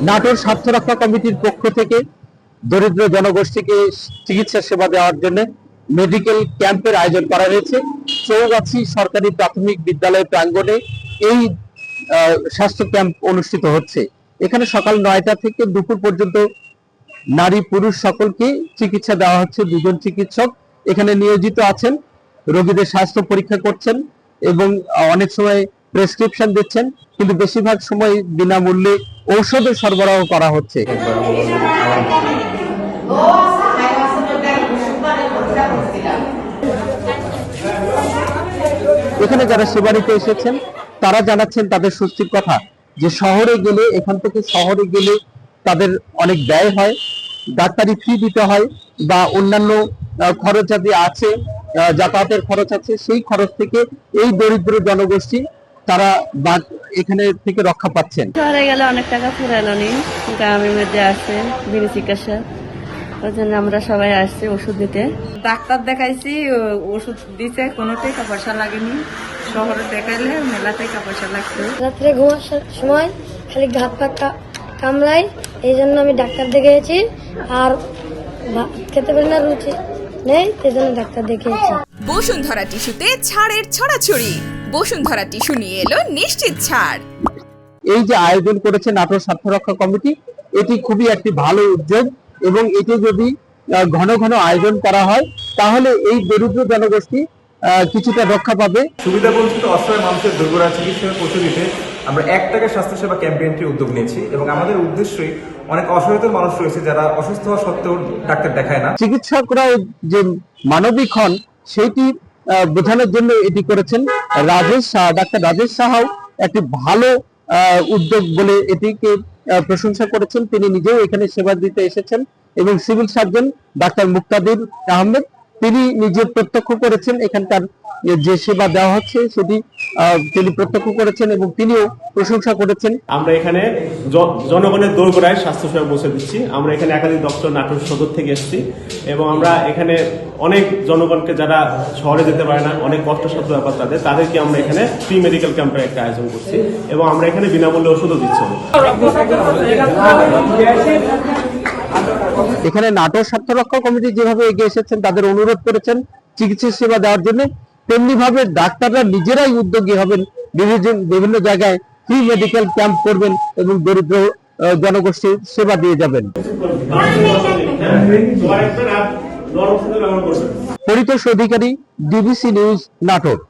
নাটোর স্বাস্থ্য রক্ষা কমিটির পক্ষ থেকে দরিদ্র জনগোষ্ঠীকে চিকিৎসা সেবা দেওয়ার জন্য মেডিকেল ক্যাম্পের আয়োজন করা হয়েছে। চৌগাছি সরকারি প্রাথমিক বিদ্যালয় প্রাঙ্গণে এই স্বাস্থ্য ক্যাম্প অনুষ্ঠিত হচ্ছে। এখানে সকাল 9টা থেকে দুপুর পর্যন্ত নারী পুরুষ সকলকে চিকিৎসা দেওয়া হচ্ছে। দুজন চিকিৎসক এখানে নিয়োজিত আছেন, রোগীদের স্বাস্থ্য পরীক্ষা করছেন এবং অনেক সময় প্রেসক্রিপশন দিচ্ছেন, কিন্তু বেশিরভাগ সময় বিনামূল্যে ঔষধের সরবরাহ করা হচ্ছে। এখানে যারা সেবা নিতে এসেছেন তারা জানাচ্ছেন তাদের স্বস্তির কথা, যে শহরে গেলে তাদের অনেক ব্যয় হয়, ডাক্তারি ফি দিতে হয় বা অন্যান্য খরচ যদি আছে, যাতায়াতের খরচ আছে, সেই খরচ থেকে এই দরিদ্র জনগোষ্ঠী তারা এখানে থেকে রক্ষা পাচ্ছেন। শহরে গেলে অনেক টাকা ফুরাইল নি, গ্রামের মধ্যে আছে বিনা চিকিৎসা, ওই জন্য আমরা সবাই আসছি ওষুধ দিতে। ডাক্তার দেখাইছি, ওষুধ দিতে কোনো টাকা পয়সা লাগেনি। শহরে দেখাইলে মেলা টাকা পয়সা লাগছে। রাত্রে ঘুমার সময় খালি ঘাত পা কামড়ায়, এই জন্য আমি ডাক্তার দেখিয়েছি। আর খেতে পারি না, রুচি নেই, এই জন্য ডাক্তার দেখিয়েছি। বসুন্ধরা টিস্যুতে ছাড়ের ছড়াছড়ি। বসুন্ধরা টিস্যু নিয়ে এলো নিশ্চিত ছাড়। এই যে আয়োজন করেছে নাটোর স্বাস্থ্য রক্ষা কমিটি, এটি খুবই একটি ভালো উদ্যোগ এবং এটি যদি ঘন ঘন আয়োজন করা হয় তাহলে এই দরিদ্র জনগোষ্ঠী কিছুটা রক্ষা পাবে। সুবিধা বঞ্চিত অসহায় মানুষের দুর্গরা চিকিৎসা পৌঁছে দিতে আমরা 1 টাকা স্বাস্থ্যসেবা ক্যাম্পেইনটির উদ্যোগ নিয়েছি এবং আমাদের উদ্দেশ্যই অনেক অসহায়তার মানুষ রয়েছে যারা অসুস্থ হওয়া সত্ত্বেও ডাক্তার দেখায় না। চিকিৎসকরা যে মানবিক হন সেটি বোঝানোর জন্য এটি করেছেন ডাক্তার রাজেশ সাহাও একটি ভালো উদ্যোগ বলে এটিকে প্রশংসা করেছেন। তিনি নিজেও এখানে সেবা দিতে এসেছেন এবং সিভিল সার্জন ডাক্তার মুক্তাদির আহমেদ তিনি নিজে প্রত্যক্ষ করেছেন এখানকার যে সেবা দেওয়া হচ্ছে সেটি তিনি প্রত্যক্ষ করেছেন এবং তিনিও প্রশংসা করেছেন। আমরা এখানে জনগণের দোরগোড়ায় স্বাস্থ্যসেবা পৌঁছে দিচ্ছি। আমরা এখানে একাধিক দপ্তর নাটোর সদর থেকে এসেছি এবং আমরা এখানে অনেক জনগণকে যারা শহরে যেতে পারে না, অনেক কষ্টসাধ্য ব্যাপার তাদেরকে আমরা এখানে ফ্রি মেডিকেল ক্যাম্পের একটা আয়োজন করছি এবং আমরা এখানে বিনামূল্যে ওষুধও দিচ্ছি। এখানে নাটোর স্বাস্থ্য রক্ষা কমিটি যেভাবে এগিয়ে এসেছেন, তাদের অনুরোধ করেছেন চিকিৎসা সেবা দেওয়ার জন্য, তেমনি ভাবে ডাক্তাররা নিজেরাই উদ্যোগী হবেন, বিভিন্ন জায়গায় ফ্রি মেডিকেল ক্যাম্প করবেন এবং দরিদ্র জনগোষ্ঠীর সেবা দিয়ে যাবেন। পরিতোষ অধিকারী, ডিবিসি নিউজ, নাটোর।